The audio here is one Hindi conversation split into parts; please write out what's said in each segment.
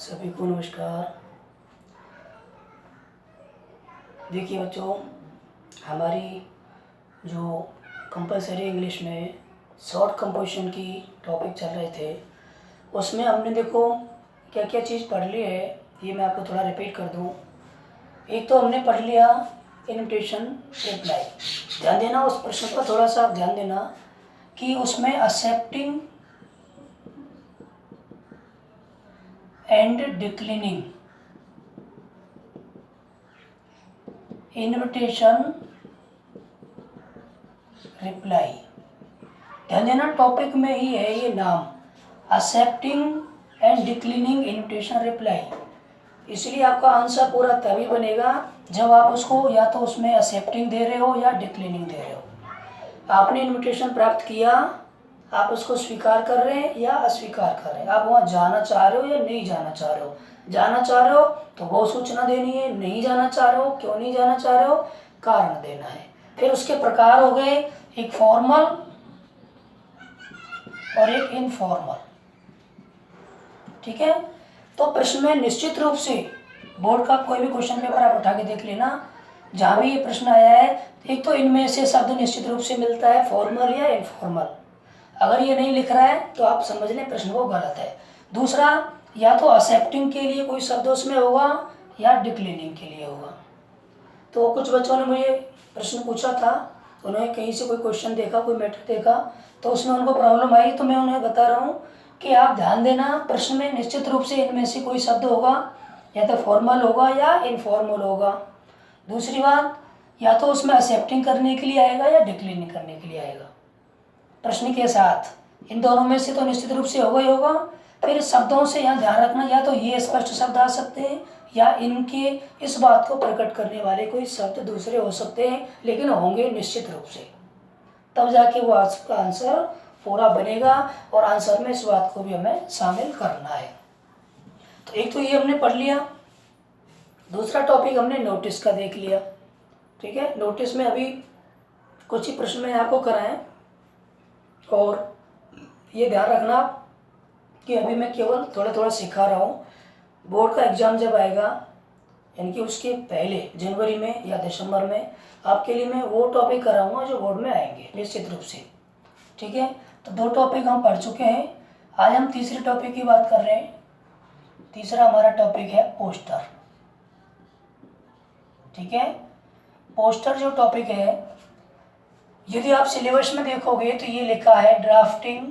सभी को नमस्कार। देखिए बच्चों, हमारी जो कंपलसरी इंग्लिश में शॉर्ट कंपोजिशन की टॉपिक चल रहे थे, उसमें हमने देखो क्या क्या चीज़ पढ़ ली है, ये मैं आपको थोड़ा रिपीट कर दूं। एक तो हमने पढ़ लिया इन्विटेशन रिप्लाई। ध्यान देना उस प्रश्न पर, थोड़ा सा ध्यान देना कि उसमें accepting and declining invitation reply. ध्यान देना टॉपिक में ही है ये नाम, accepting and declining invitation reply. इसलिए आपका आंसर पूरा तभी बनेगा जब आप उसको या तो उसमें एक्सेप्टिंग दे रहे हो या डिक्लाइनिंग दे रहे हो। आपने इन्विटेशन प्राप्त किया, आप उसको स्वीकार कर रहे हैं या अस्वीकार कर रहे हैं, आप वहाँ जाना चाह रहे हो या नहीं जाना चाह रहे हो। जाना चाह रहे हो तो वो सूचना देनी है, नहीं जाना चाह रहे हो, क्यों नहीं जाना चाह रहे हो, कारण देना है। फिर उसके प्रकार हो गए, एक फॉर्मल और एक इनफॉर्मल। ठीक है, तो प्रश्न में निश्चित रूप से बोर्ड का कोई भी क्वेश्चन पेपर आप उठा के देख लेना, जहाँ भी ये प्रश्न आया है, एक तो इनमें से शब्द निश्चित रूप से मिलता है, फॉर्मल या इनफॉर्मल। अगर ये नहीं लिख रहा है तो आप समझ लें प्रश्न वो गलत है। दूसरा, या तो एक्सेप्टिंग के लिए कोई शब्द उसमें होगा या डिक्लाइनिंग के लिए होगा। तो कुछ बच्चों ने मुझे प्रश्न पूछा था, उन्होंने कहीं से कोई क्वेश्चन देखा, कोई मैटर देखा, तो उसमें उनको प्रॉब्लम आई, तो मैं उन्हें बता रहा हूँ कि आप ध्यान देना, प्रश्न में निश्चित रूप से इनमें से कोई शब्द होगा, या तो फॉर्मल होगा या इनफॉर्मल होगा। दूसरी बात, या तो उसमें एक्सेप्टिंग करने के लिए आएगा या डिक्लाइनिंग करने के लिए आएगा प्रश्न के साथ। इन दोनों में से तो निश्चित रूप से होगा ही होगा। फिर शब्दों से यहाँ ध्यान रखना, या तो ये स्पष्ट शब्द आ सकते हैं या इनके इस बात को प्रकट करने वाले कोई शब्द दूसरे हो सकते हैं, लेकिन होंगे निश्चित रूप से, तब जाके वो आपका आंसर पूरा बनेगा। और आंसर में इस बात को भी हमें शामिल करना है। तो एक तो ये हमने पढ़ लिया। दूसरा टॉपिक हमने नोटिस का देख लिया। ठीक है, नोटिस में अभी कुछ ही प्रश्न मैंने आपको कराएं, और ये ध्यान रखना कि अभी मैं केवल थोड़ा थोड़ा सिखा रहा हूँ। बोर्ड का एग्ज़ाम जब आएगा, यानी कि उसके पहले जनवरी में या दिसंबर में, आपके लिए मैं वो टॉपिक कराऊंगा जो बोर्ड में आएंगे निश्चित रूप से। ठीक है, तो दो टॉपिक हम पढ़ चुके हैं, आज हम तीसरे टॉपिक की बात कर रहे हैं। तीसरा हमारा टॉपिक है पोस्टर। ठीक है, पोस्टर जो टॉपिक है, यदि आप सिलेबस में देखोगे तो ये लिखा है drafting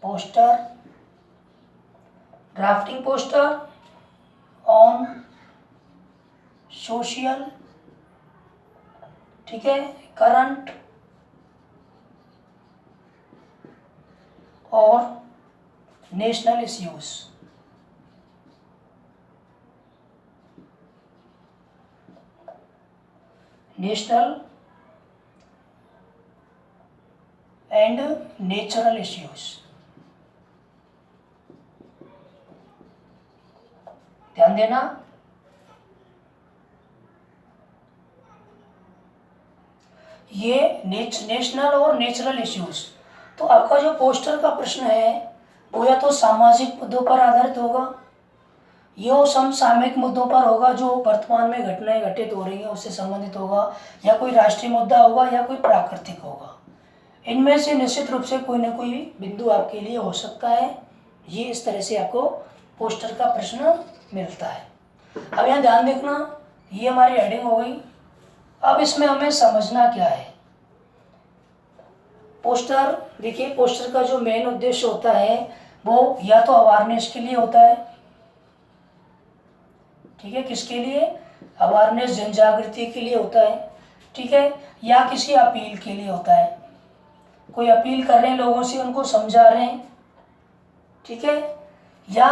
poster, drafting poster on social, ठीक है, करंट और national issues. National and natural issues. ध्यान देना, ये नेशनल और नेचुरल इश्यूज। तो आपका जो पोस्टर का प्रश्न है वो या तो सामाजिक मुद्दों पर आधारित होगा, यो समसामयिक मुद्दों पर होगा, जो वर्तमान में घटनाएं घटित हो रही हैं उससे संबंधित होगा, या कोई राष्ट्रीय मुद्दा होगा, या कोई प्राकृतिक होगा। इनमें से निश्चित रूप से कोई ना कोई बिंदु आपके लिए हो सकता है। ये इस तरह से आपको पोस्टर का प्रश्न मिलता है। अब यहाँ ध्यान देखना, ये हमारी हेडिंग हो गई। अब इसमें हमें समझना क्या है। पोस्टर, देखिए पोस्टर का जो मेन उद्देश्य होता है वो या तो अवेयरनेस के लिए होता है। ठीक है, किसके लिए? अवेयरनेस, जन जागृति के लिए होता है। ठीक है, या किसी अपील के लिए होता है, कोई अपील कर रहे हैं लोगों से, उनको समझा रहे हैं। ठीक है, या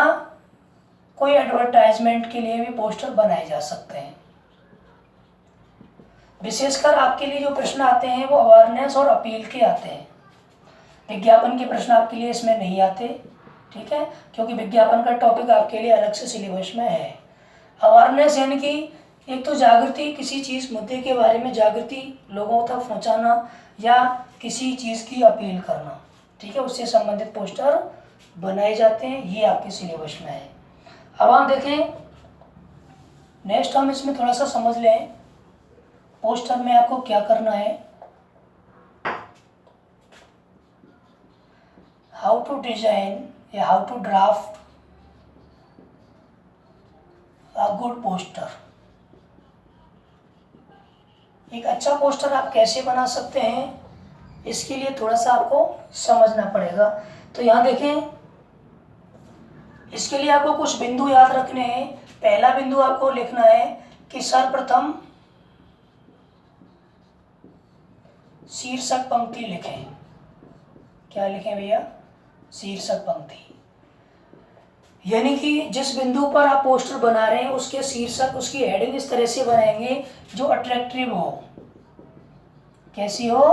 कोई एडवर्टाइजमेंट के लिए भी पोस्टर बनाए जा सकते हैं। विशेषकर आपके लिए जो प्रश्न आते हैं वो अवेयरनेस और अपील के आते हैं, विज्ञापन के प्रश्न आपके लिए इसमें नहीं आते। ठीक है, क्योंकि विज्ञापन का टॉपिक आपके लिए अलग से सिलेबस में है। अवेयरनेस यानी कि एक तो जागृति, किसी चीज़ मुद्दे के बारे में जागृति लोगों तक पहुंचाना, या किसी चीज़ की अपील करना। ठीक है, उससे संबंधित पोस्टर बनाए जाते हैं, ये आपके सिलेबस में है। अब हम देखें नेक्स्ट, हम इसमें थोड़ा सा समझ लें पोस्टर में आपको क्या करना है। हाउ टू डिजाइन या how to draft a good poster. एक अच्छा पोस्टर आप कैसे बना सकते हैं, इसके लिए थोड़ा सा आपको समझना पड़ेगा। तो यहाँ देखें, इसके लिए आपको कुछ बिंदु याद रखने हैं। पहला बिंदु आपको लिखना है कि सर्वप्रथम शीर्षक पंक्ति लिखें। क्या लिखें भैया? शीर्षक पंक्ति। यानी कि जिस बिंदु पर आप पोस्टर बना रहे हैं उसके शीर्षक, उसकी हेडिंग इस तरह से बनाएंगे जो अट्रैक्टिव हो। कैसी हो?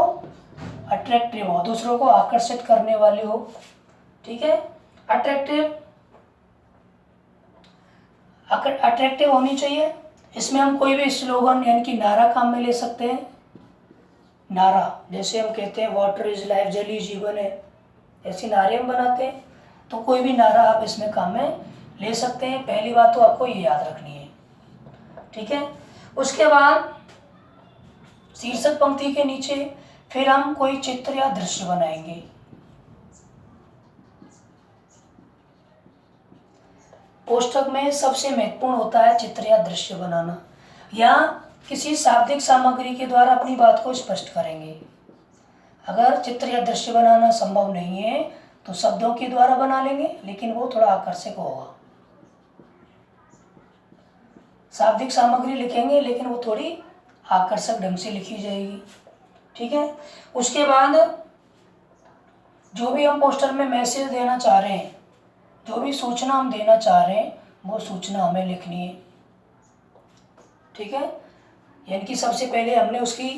अट्रैक्टिव हो, दूसरों को आकर्षित करने वाली हो। ठीक है, अट्रैक्टिव होनी चाहिए। इसमें हम कोई भी स्लोगन यानी कि नारा काम में ले सकते हैं। नारा, जैसे हम कहते हैं वाटर इज लाइफ, जल ही जीवन है, ऐसी नारे हम बनाते हैं। तो कोई भी नारा आप इसमें काम में ले सकते हैं। पहली बात तो आपको ये याद रखनी है। ठीक है, उसके बाद शीर्षक पंक्ति के नीचे फिर हम कोई चित्र या दृश्य बनाएंगे। पोस्टर में सबसे महत्वपूर्ण होता है चित्र या दृश्य बनाना, या किसी शाब्दिक सामग्री के द्वारा अपनी बात को स्पष्ट करेंगे। अगर चित्र या दृश्य बनाना संभव नहीं है तो शब्दों के द्वारा बना लेंगे, लेकिन वो थोड़ा आकर्षक होगा। शाब्दिक सामग्री लिखेंगे लेकिन वो थोड़ी आकर्षक ढंग से लिखी जाएगी। ठीक है, उसके बाद जो भी हम पोस्टर में मैसेज देना चाह रहे हैं, जो भी सूचना हम देना चाह रहे हैं, वो सूचना हमें लिखनी है। ठीक है, यानी कि सबसे पहले हमने उसकी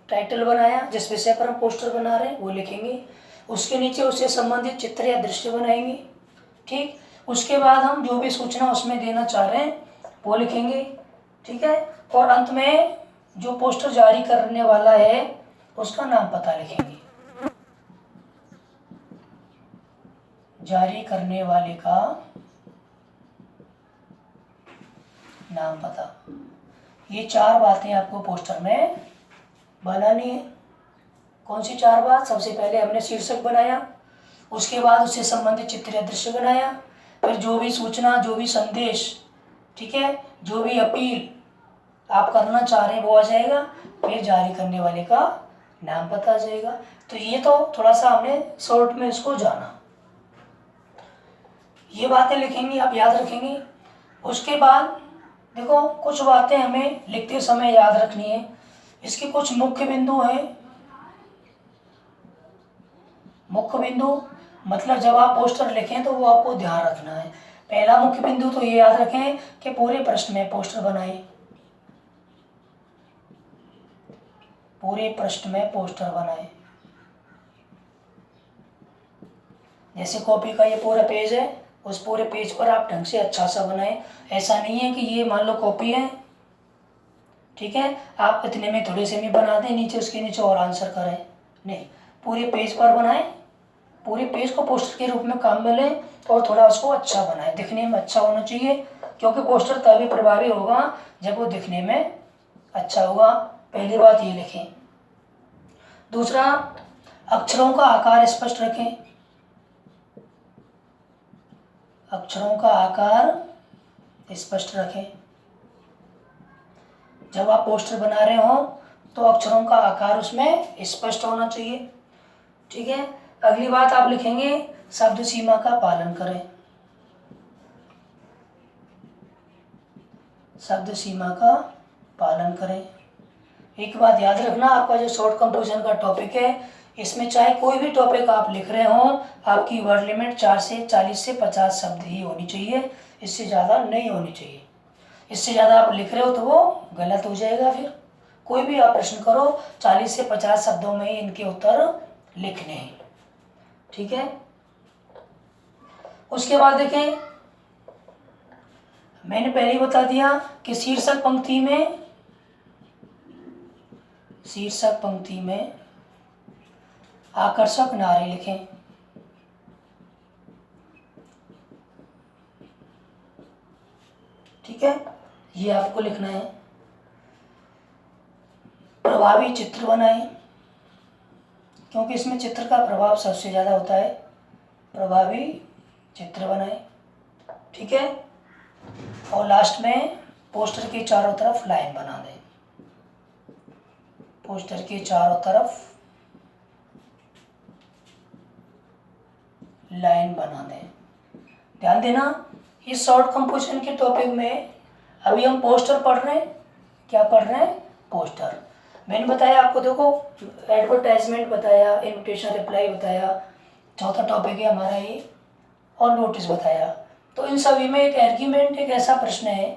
टाइटल बनाया, जिस विषय पर हम पोस्टर बना रहे हैं वो लिखेंगे। उसके नीचे उससे संबंधित चित्र या दृश्य बनाएंगे। ठीक, उसके बाद हम जो भी सूचना उसमें देना चाह रहे हैं वो लिखेंगे। ठीक है, और अंत में जो पोस्टर जारी करने वाला है उसका नाम पता लिखेंगे। जारी करने वाले का नाम पता, ये 4 बातें आपको पोस्टर में बनानी है। कौन सी 4 बात? सबसे पहले हमने शीर्षक बनाया, उसके बाद उससे संबंधित चित्र या दृश्य बनाया, फिर जो भी सूचना, जो भी संदेश, ठीक है, जो भी अपील आप करना चाह रहे हैं वो आ जाएगा, फिर जारी करने वाले का नाम पता आ जाएगा। तो ये तो थोड़ा सा हमने शॉर्ट में इसको जाना, ये बातें लिखेंगे, आप याद रखेंगे। उसके बाद देखो कुछ बातें हमें लिखते समय याद रखनी है। इसके कुछ मुख्य बिंदु हैं। मुख्य बिंदु मतलब जब आप पोस्टर लिखें तो वो आपको ध्यान रखना है। पहला मुख्य बिंदु तो ये याद रखें कि पूरे प्रश्न में पोस्टर बनाएं। पूरे प्रश्न में पोस्टर बनाएं। जैसे कॉपी का ये पूरा पेज है, उस पूरे पेज पर आप ढंग से अच्छा सा बनाएं। ऐसा नहीं है कि ये मान लो कॉपी है, ठीक है, आप इतने में थोड़े से में बना दें, नीचे उसके नीचे और आंसर करें, नहीं, पूरे पेज पर बनाएं। पूरे पेज को पोस्टर के रूप में काम में लें और थोड़ा उसको अच्छा बनाएं, दिखने में अच्छा होना चाहिए, क्योंकि पोस्टर तभी प्रभावी होगा जब वो दिखने में अच्छा होगा। पहली बात ये लिखें। दूसरा, अक्षरों का आकार स्पष्ट रखें। अक्षरों का आकार स्पष्ट रखें। जब आप पोस्टर बना रहे हो तो अक्षरों का आकार उसमें स्पष्ट होना चाहिए। ठीक है, अगली बात आप लिखेंगे, शब्द सीमा का पालन करें। शब्द सीमा का पालन करें। एक बात याद रखना, आपका जो शॉर्ट कंपोजिशन का टॉपिक है, इसमें चाहे कोई भी टॉपिक आप लिख रहे हो, आपकी वर्ड लिमिट 40 से 50 शब्द ही होनी चाहिए, इससे ज़्यादा नहीं होनी चाहिए। इससे ज़्यादा आप लिख रहे हो तो वो गलत हो जाएगा। फिर कोई भी आप प्रश्न करो, 40 से 50 शब्दों में ही इनके उत्तर लिखने हैं। ठीक है, उसके बाद देखें, मैंने पहले ही बता दिया कि शीर्षक पंक्ति में आकर्षक नारे लिखें। ये आपको लिखना है। प्रभावी चित्र बनाएं, क्योंकि इसमें चित्र का प्रभाव सबसे ज़्यादा होता है। प्रभावी चित्र बनाएं, ठीक है। और लास्ट में पोस्टर के चारों तरफ लाइन बना दें। पोस्टर के चारों तरफ लाइन बना दें। ध्यान देना, इस शॉर्ट कंपोजिशन के टॉपिक में अभी हम पोस्टर पढ़ रहे हैं। क्या पढ़ रहे हैं? पोस्टर। मैंने बताया आपको, देखो एडवर्टाइजमेंट बताया, इनविटेशन रिप्लाई बताया, चौथा टॉपिक है हमारा ये, और नोटिस बताया। तो इन सभी में एक आर्ग्यूमेंट एक ऐसा प्रश्न है,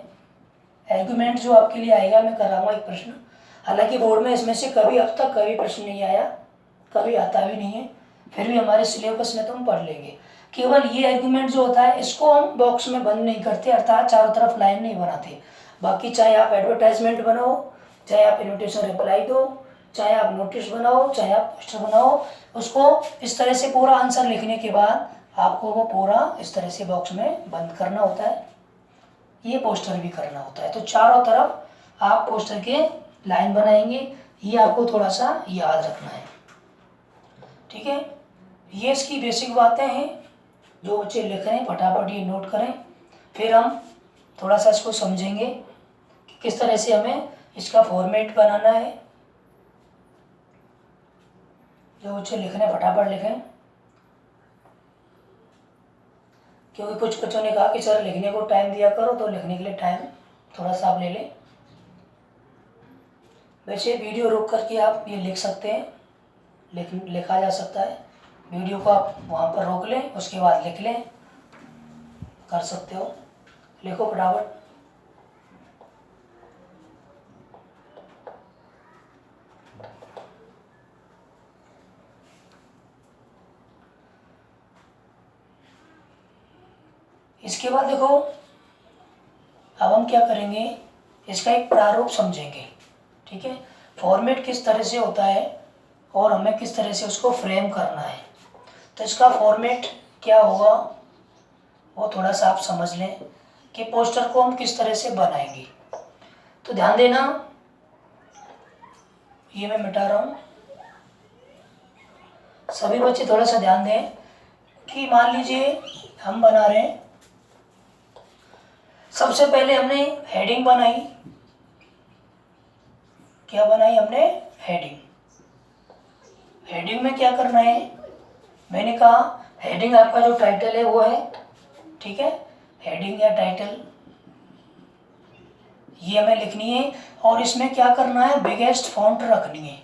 आर्ग्यूमेंट जो आपके लिए आएगा, मैं कराऊंगा एक प्रश्न। हालांकि बोर्ड में इसमें से कभी अब तक कभी प्रश्न नहीं आया, कभी आता भी नहीं है, फिर भी हमारे सिलेबस में तो हम पढ़ लेंगे। केवल ये आर्ग्यूमेंट जो होता है इसको हम बॉक्स में बंद नहीं करते, अर्थात चारों तरफ लाइन नहीं बनाते। बाकी चाहे आप एडवर्टाइजमेंट बनाओ, चाहे आप इन्विटेशन रिप्लाई दो, चाहे आप नोटिस बनाओ, चाहे आप पोस्टर बनाओ, उसको इस तरह से पूरा आंसर लिखने के बाद आपको वो पूरा इस तरह से बॉक्स में बंद करना होता है। ये पोस्टर भी करना होता है। तो चारों तरफ आप पोस्टर के लाइन बनाएंगे, ये आपको थोड़ा सा याद रखना है, ठीक है। ये इसकी बेसिक बातें हैं जो बच्चे लिख रहे हैं, फटाफट ये नोट करें। फिर हम थोड़ा सा इसको समझेंगे कि किस तरह से हमें इसका फॉर्मेट बनाना है। जो बच्चे लिख रहे हैं फटाफट लिखें, क्योंकि कुछ बच्चों ने कहा कि सर लिखने को टाइम दिया करो, तो लिखने के लिए टाइम थोड़ा सा आप ले लें। वैसे वीडियो रोक करके आप ये लिख सकते हैं, लिखा जा सकता है। वीडियो को आप वहाँ पर रोक लें, उसके बाद लिख लें, कर सकते हो। लिखो फटाफट। इसके बाद देखो, अब हम क्या करेंगे, इसका एक प्रारूप समझेंगे, ठीक है। फॉर्मेट किस तरह से होता है और हमें किस तरह से उसको फ्रेम करना है। तो इसका फॉर्मेट क्या होगा वो थोड़ा सा आप समझ लें कि पोस्टर को हम किस तरह से बनाएंगे। तो ध्यान देना, ये मैं मिटा रहा हूँ। सभी बच्चे थोड़ा सा ध्यान दें कि मान लीजिए हम बना रहे हैं, सबसे पहले हमने हेडिंग बनाई। क्या बनाई हमने? हेडिंग। हेडिंग में क्या करना है, मैंने कहा हेडिंग आपका जो टाइटल है वो है, ठीक है। हेडिंग या टाइटल ये हमें लिखनी है, और इसमें क्या करना है, बिगेस्ट फॉन्ट रखनी है।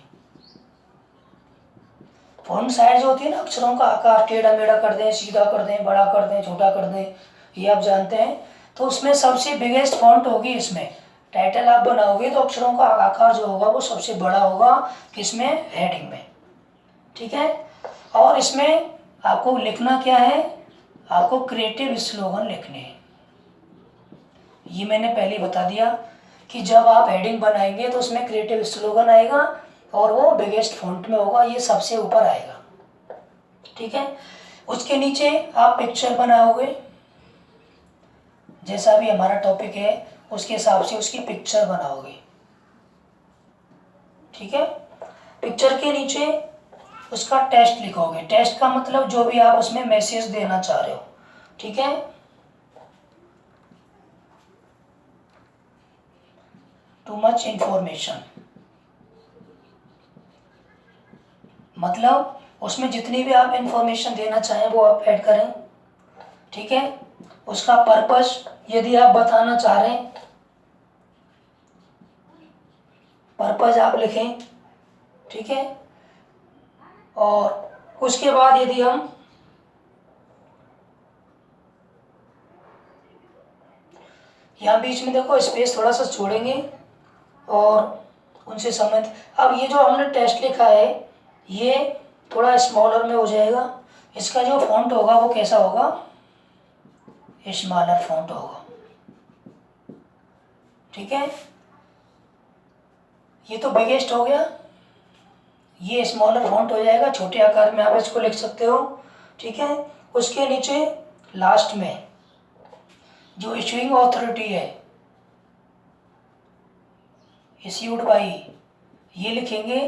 फॉन्ट साइज होती है ना, अक्षरों का आकार टेढ़ा मेढ़ा कर दें, सीधा कर दें, बड़ा कर दें, छोटा कर दें, ये आप जानते हैं। तो उसमें सबसे बिगेस्ट फॉन्ट होगी इसमें। टाइटल आप बनाओगे तो अक्षरों का आकार जो होगा वो सबसे बड़ा होगा, किसमें? हेडिंग में, ठीक है। और इसमें आपको लिखना क्या है, आपको क्रिएटिव स्लोगन लिखने हैं। ये मैंने पहले बता दिया कि जब आप हेडिंग बनाएंगे तो उसमें क्रिएटिव स्लोगन आएगा और वो बिगेस्ट फॉन्ट में होगा, ये सबसे ऊपर आएगा, ठीक है। उसके नीचे आप पिक्चर बनाओगे, जैसा भी हमारा टॉपिक है उसके हिसाब से उसकी पिक्चर बनाओगे, ठीक है। पिक्चर के नीचे उसका टेक्स्ट लिखोगे। टेक्स्ट का मतलब जो भी आप उसमें मैसेज देना चाह रहे हो, ठीक है। टू मच इंफॉर्मेशन, मतलब उसमें जितनी भी आप इंफॉर्मेशन देना चाहें वो आप ऐड करें, ठीक है। उसका पर्पस यदि आप बताना चाह रहे हैं, पर्पस आप लिखें, ठीक है। और उसके बाद यदि हम यहाँ बीच में देखो स्पेस थोड़ा सा छोड़ेंगे और उनसे संबंधित, अब ये जो हमने टेक्स्ट लिखा है ये थोड़ा स्मॉलर में हो जाएगा। इसका जो फॉन्ट होगा वो कैसा होगा? स्मॉलर फॉन्ट होगा, ठीक है। ये तो बिगेस्ट हो गया, ये स्मॉलर फॉन्ट हो जाएगा, छोटे आकार में आप इसको लिख सकते हो, ठीक है। उसके नीचे लास्ट में जो इशूइंग अथॉरिटी है इश्यूड बाई ये लिखेंगे,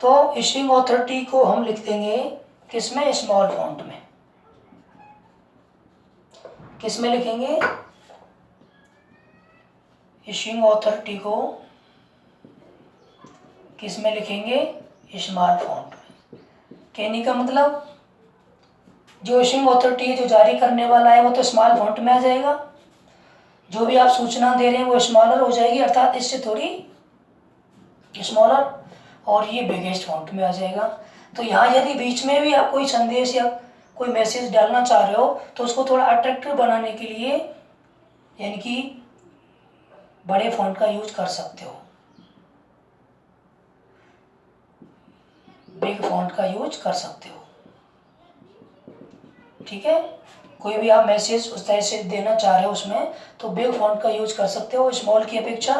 तो इशूइंग अथॉरिटी को हम लिख देंगे किसमें, स्मॉल फॉन्ट में। किस में लिखेंगे, इशूइंग अथॉरिटी को किस में लिखेंगे, स्मॉल फॉन्ट में। कहने का मतलब जो इशूइंग अथॉरिटी है, जो जारी करने वाला है, वो तो स्मॉल फॉन्ट में आ जाएगा, जो भी आप सूचना दे रहे हैं वो स्मॉलर हो जाएगी, अर्थात इससे थोड़ी स्मॉलर, और ये बिगेस्ट फॉन्ट में आ जाएगा। तो यहाँ यदि बीच में भी आप कोई संदेश या कोई मैसेज डालना चाह रहे हो तो उसको थोड़ा अट्रैक्टिव बनाने के लिए यानी कि बड़े फॉन्ट का यूज कर सकते हो, बिग फॉन्ट का यूज कर सकते हो। ठीक है, कोई भी आप मैसेज उस तरह से देना चाह रहे हो उसमें तो बिग फॉन्ट का यूज कर सकते हो स्मॉल की अपेक्षा।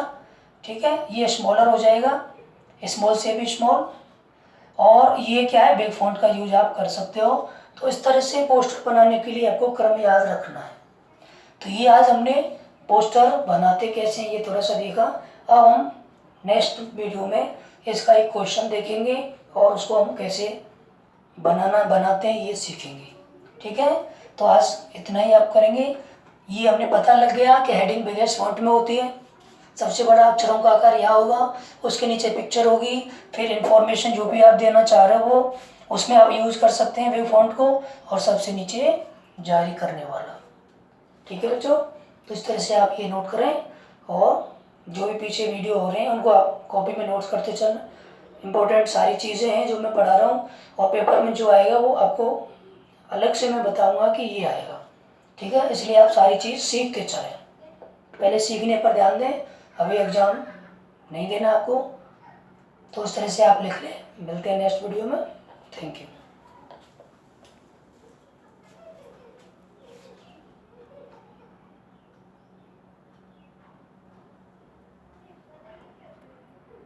ठीक है, ये स्मॉलर हो जाएगा, स्मॉल से भी स्मॉल, और ये क्या है, बिग फॉन्ट का यूज आप कर सकते हो। तो इस तरह से पोस्टर बनाने के लिए आपको क्रम याद रखना है। तो ये आज हमने पोस्टर बनाते कैसे हैं ये थोड़ा सा देखा। अब हम नेक्स्ट वीडियो में इसका एक क्वेश्चन देखेंगे और उसको हम कैसे बनाते हैं ये सीखेंगे। ठीक है, तो आज इतना ही आप करेंगे। ये हमने पता लग गया कि हेडिंग बिगेस्ट फॉन्ट में होती है, सबसे बड़ा अक्षरों का आकार यहाँ होगा, उसके नीचे पिक्चर होगी, फिर इंफॉर्मेशन जो भी आप देना चाह रहे हो वो उसमें आप यूज़ कर सकते हैं बिग फॉन्ट को, और सबसे नीचे जारी करने वाला। ठीक है बच्चों, तो इस तरह से आप ये नोट करें, और जो भी पीछे वीडियो हो रहे हैं उनको आप कॉपी में नोट्स करते चलना। इम्पोर्टेंट सारी चीज़ें हैं जो मैं पढ़ा रहा हूँ, और पेपर में जो आएगा वो आपको अलग से मैं बताऊँगा कि ये आएगा। ठीक है, इसलिए आप सारी चीज़ सीखते चलें, पहले सीखने पर ध्यान दें, अभी एग्ज़ाम नहीं देना आपको। तो इस तरह से आप लिख लें। मिलते हैं नेक्स्ट वीडियो में। Thank you.